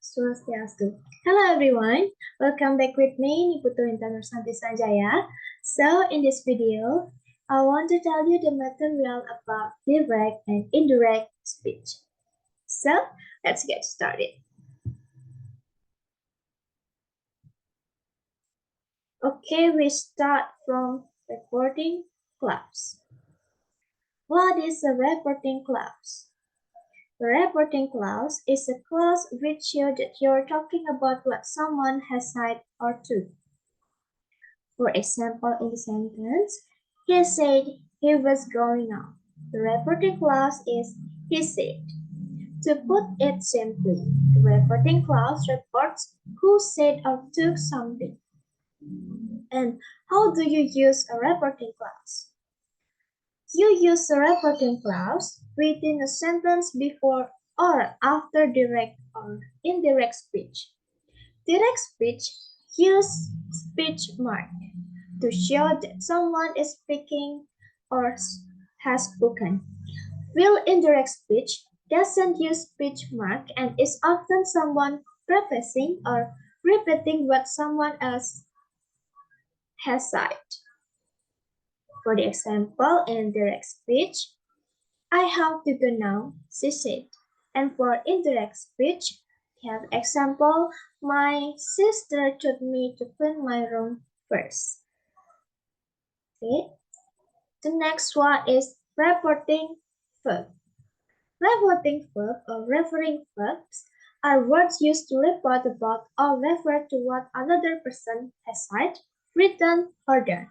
Swastiastu. Hello everyone, welcome back with me, Putu, Intan, Nursanti, Sanjaya. So in this video, I want to tell you the material about direct and indirect speech. So let's get started. Okay, we start from reporting clause. What is a reporting clause? The reporting clause is a clause which shows that you're talking about what someone has said or done. For example, in the sentence, he said he was going out. The reporting clause is he said. To put it simply, the reporting clause reports who said or took something. And how do you use a reporting clause? You use a reporting clause within a sentence before or after direct or indirect speech. Direct speech use speech mark to show that someone is speaking or has spoken. While indirect speech doesn't use speech mark and is often someone prefacing or repeating what someone else has said. For the example, in direct speech, I have to go now, she said. And for indirect speech, we have example, my sister told me to clean my room first. Okay. The next one is reporting verb. Reporting verb or referring verbs are words used to report about or refer to what another person has said, written, or done.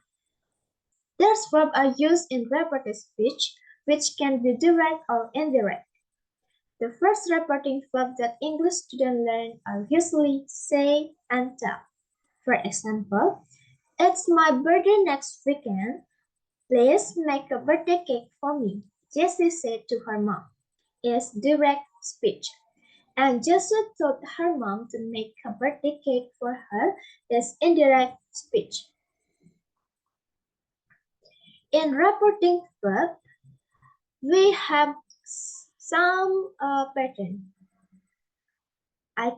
These verbs are used in reported speech, which can be direct or indirect. The first reporting verb that English students learn are usually say and tell. For example, it's my birthday next weekend. Please make a birthday cake for me, Jessie said to her mom. Is direct speech. And Jessie told her mom to make a birthday cake for her is indirect speech. In reporting verb, we have some pattern. I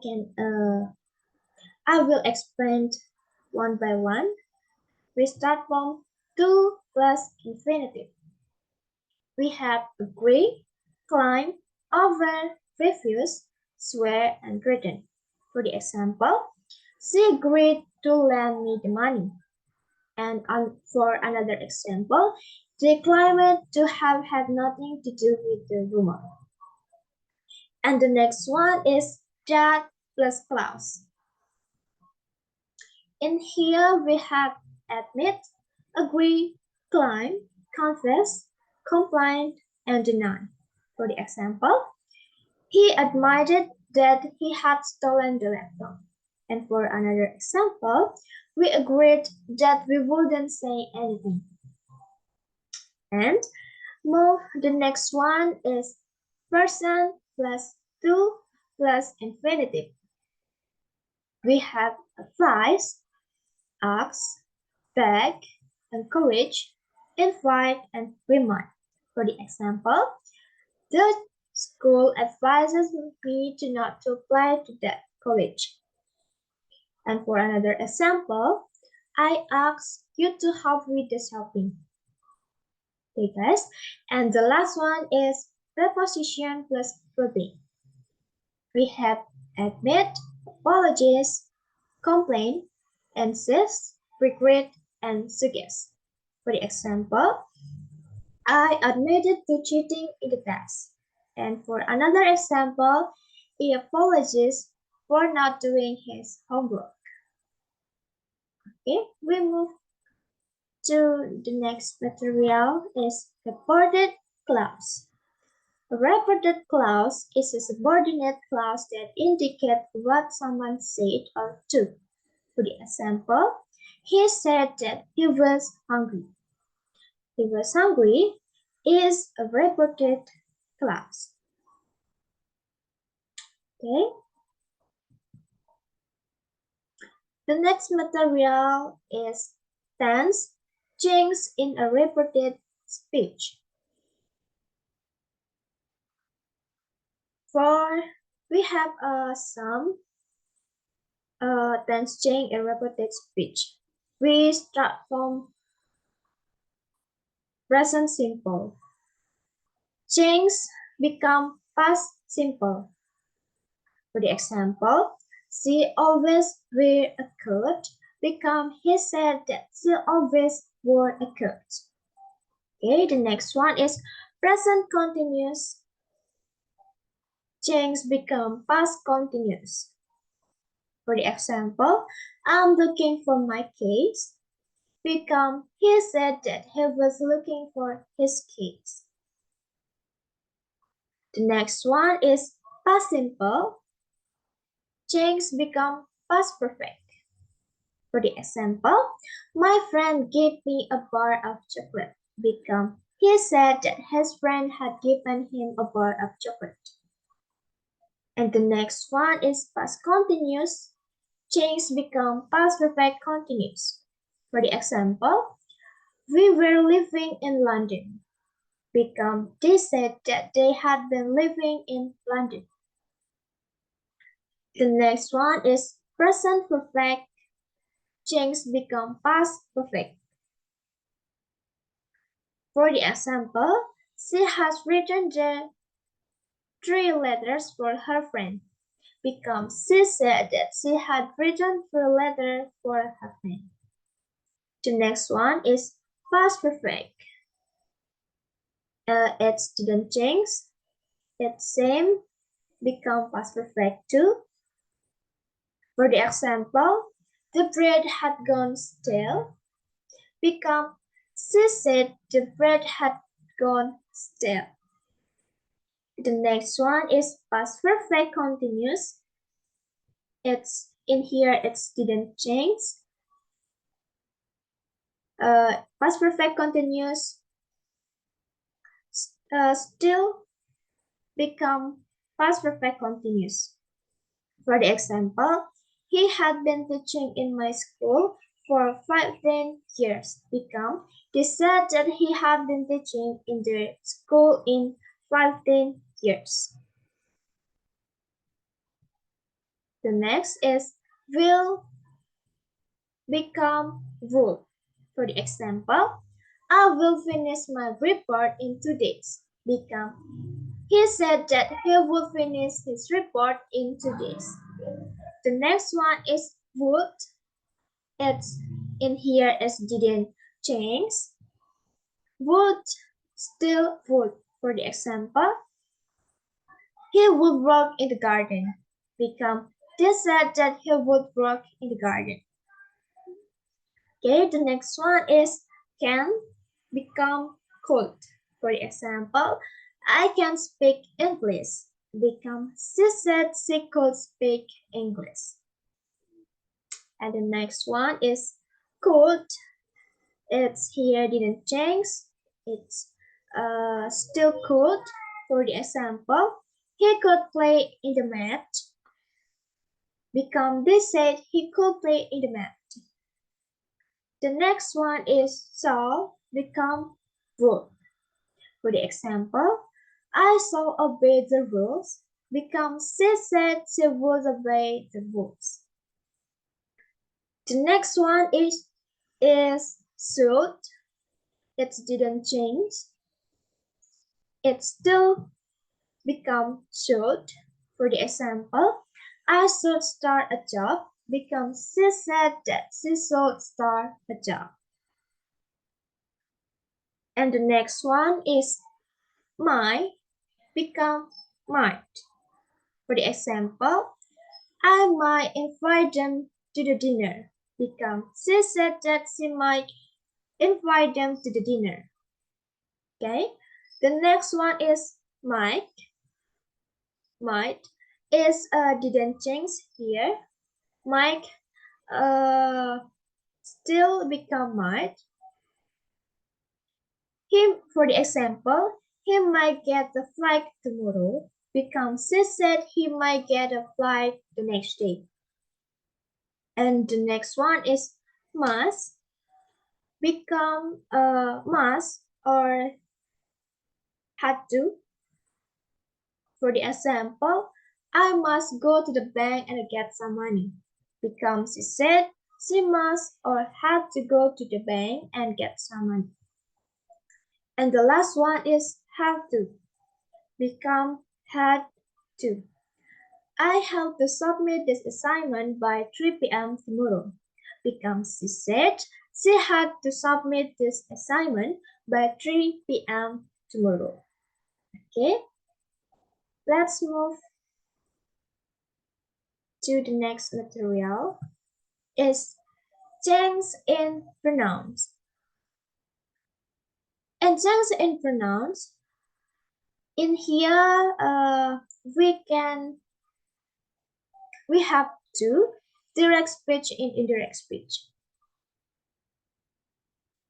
will explain one by one. We start from to plus infinitive. We have agree, climb, over, refuse, swear, and threaten. For the example, she agreed to lend me the money. And for another example, they claimed to have had nothing to do with the rumor. And the next one is that plus clause. In here we have admit, agree, claim, confess, complain, and deny. For the example, he admitted that he had stolen the laptop. And for another example, we agreed that we wouldn't say anything. And the next one is person plus to plus infinitive. We have advise, ask, beg, encourage, invite, and remind. For the example, the school advises me to not to apply to that college. And for another example, I ask you to help with the shopping. Okay, guys. And the last one is preposition plus verb. We have admit, apologize, complain, insist, regret, and suggest. For the example, I admitted to cheating in the past. And for another example, he apologized for not doing his homework. Okay, we move to the next material is reported clause. A reported clause is a subordinate clause that indicates what someone said or did. For the example, he said that he was hungry. He was hungry is a reported clause. Okay. The next material is tense change in a reported speech. For We have some tense change in repeated speech. We start from present simple. Change become past simple. For the example, she always wear a coat become he said that she always wore a coat. Okay, the next one is present continuous. Change become past continuous. For the example, I'm looking for my keys become he said that he was looking for his keys. The next one is past simple. Change become past perfect. For the example, my friend gave me a bar of chocolate. Become he said that his friend had given him a bar of chocolate. And the next one is past continuous. Change become past perfect continuous. For the example, we were living in London. Become they said that they had been living in London. The next one is present perfect. Change become past perfect. For the example, she has written the 3 letters for her friend. Become she said that she had written 3 letters for her friend. The next one is past perfect. It didn't change. It's same. Become past perfect too. For the example, the bread had gone stale. Become she said the bread had gone stale. The next one is past perfect continuous. It's in here, it didn't change. Past perfect continuous still become past perfect continuous. For the example, he had been teaching in my school for 15 years. Become they said that he had been teaching in the school in 15 years. The next is will become would. For the example, I will finish my report in 2 days. Become he said that he will finish his report in 2 days. The next one is would. It's in here as didn't change. Would still would. For the example, he would work in the garden. Become they said that he would work in the garden. Okay, the next one is can become could. For example, I can speak English. Become she said she could speak English. And the next one is could. It's here didn't change. It's still could. For the example, he could play in the mat. Become they said he could play in the mat. The next one is shall become would. For the example, I shall obey the rules. Become she said she would obey the rules. The next one is should. It didn't change. It still become should. For the example, I should start a job. Become she said that she should start a job. And the next one is might become might. For the example, I might invite them to the dinner. Become she said that she might invite them to the dinner. Okay. The next one is might. Might is didn't change here. Might still become might. Him for the example, he might get the flight tomorrow. Become she said he might get a flight the next day. And the next one is must become must or had to. For the example, I must go to the bank and get some money. Become she said she must or had to go to the bank and get some money. And the last one is have to. Become had to. I have to submit this assignment by 3 p.m. tomorrow. Become she said she had to submit this assignment by 3 p.m. tomorrow. Okay, let's move to the next material. Is change in pronouns. And change in pronouns, in here we have two, direct speech and indirect speech.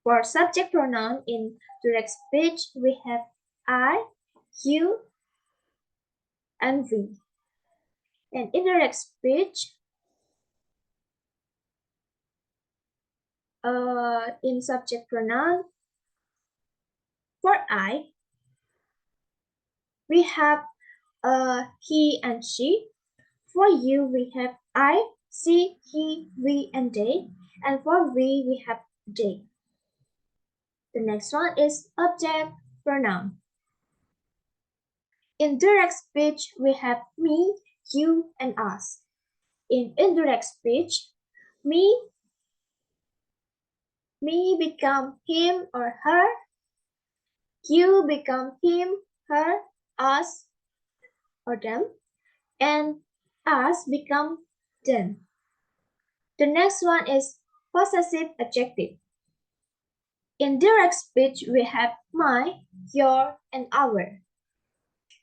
For subject pronoun in direct speech, we have I, you, and we. And indirect speech, in subject pronoun, for I, we have he and she. For you, we have I, she, he, we, and they. And for we have they. The next one is object pronoun. In direct speech, we have me, you, and us. In indirect speech, me become him or her, you become him, her, us, or them, and us become them. The next one is possessive adjective. In direct speech, we have my, your, and our.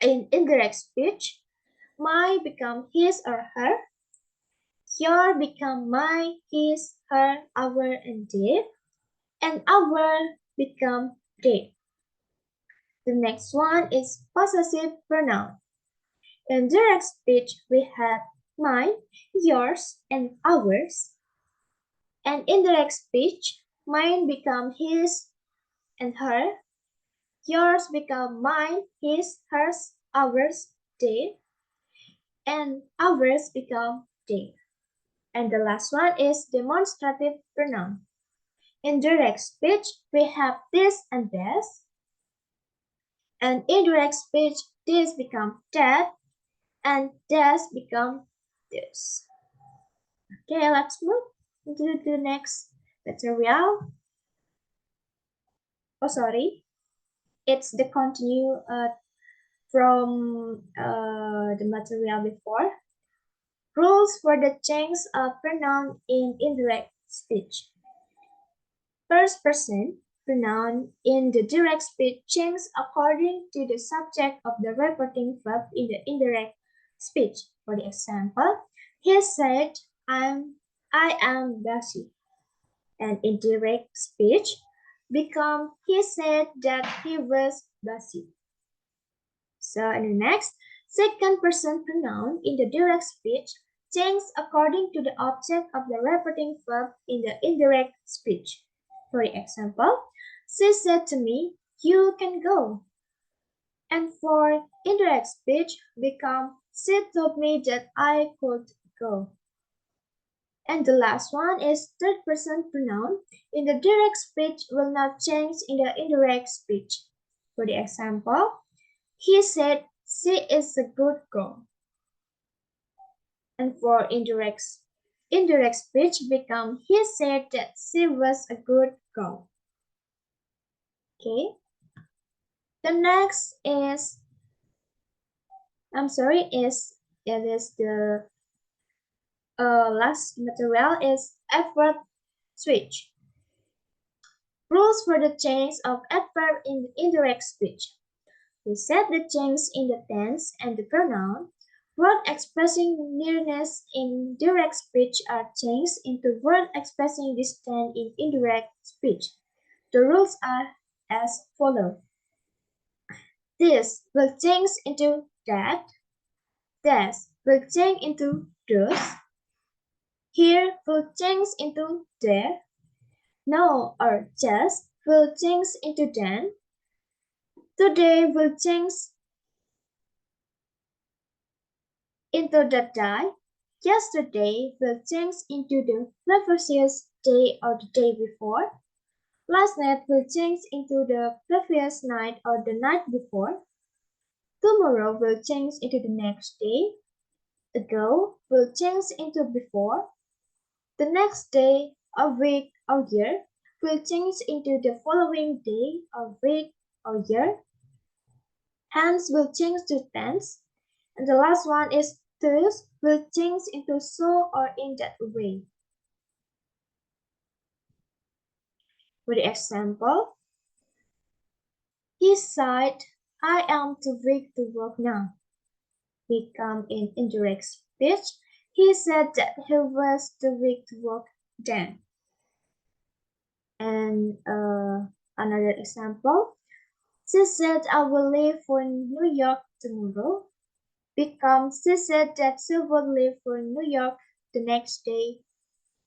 In indirect speech, my become his or her, your become my, his, her, our, and their, and our become their. The next one is possessive pronoun. In direct speech, we have mine, yours, and ours. And indirect speech, mine become his and her, yours become mine, his, hers, ours, their, and ours become their. And the last one is demonstrative pronoun. In direct speech, we have this and this. And indirect speech, this become that, and this become this. Okay, let's move to the next material. Oh, sorry. It's the continue from the material before. Rules for the change of pronoun in indirect speech. First person pronoun in the direct speech changes according to the subject of the reporting verb in the indirect speech. For the example, he said, I am Bessie. And in direct speech become he said that he was Bessie. So in the next, second person pronoun in the direct speech changes according to the object of the reporting verb in the indirect speech. For example, she said to me, you can go. And for indirect speech become, she told me that I could go. And the last one is third person pronoun. In the direct speech will not change in the indirect speech. For the example, he said she is a good girl. And for indirect speech become he said that she was a good girl. Okay. The next is it is the last material is adverb switch. Rules for the change of adverb in indirect speech. We set the change in the tense and the pronoun. Words expressing nearness in direct speech are changed into words expressing distance in indirect speech. The rules are as follows. This will change into that. This will change into those. Here will change into there. No or just will change into then. Today will change into the die. Yesterday will change into the previous day or the day before. Last night will change into the previous night or the night before. Tomorrow will change into the next day. Ago will change into before. The next day, or week, or year will change into the following day, or week, or year. Hence will change to tense. And the last one is thus will change into so or in that way. For the example, he said, I am too weak to work now. Become in indirect speech. He said that he was too weak to work then. And another example, she said I will leave for New York tomorrow. Become she said that she will leave for New York the next day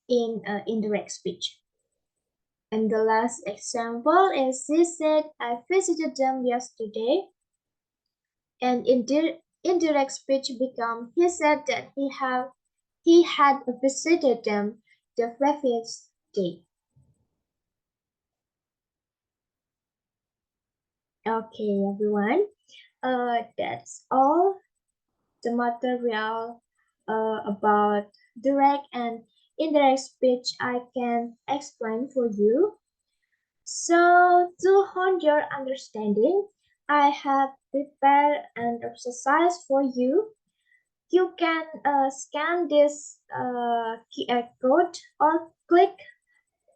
in indirect speech. And the last example is she said I visited them yesterday. And indirect speech become he said that he had visited them the previous day. Okay, everyone. That's all the material about direct and indirect speech I can explain for you. So to hone your understanding, I have prepared an exercise for you. You can scan this QR code or click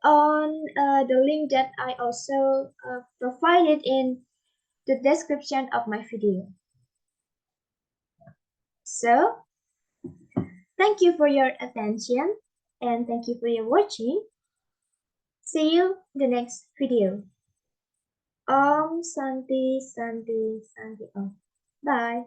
on the link that I also provided in the description of my video. So, thank you for your attention and thank you for your watching. See you in the next video. Om Santi Santi Santi Om. Bye.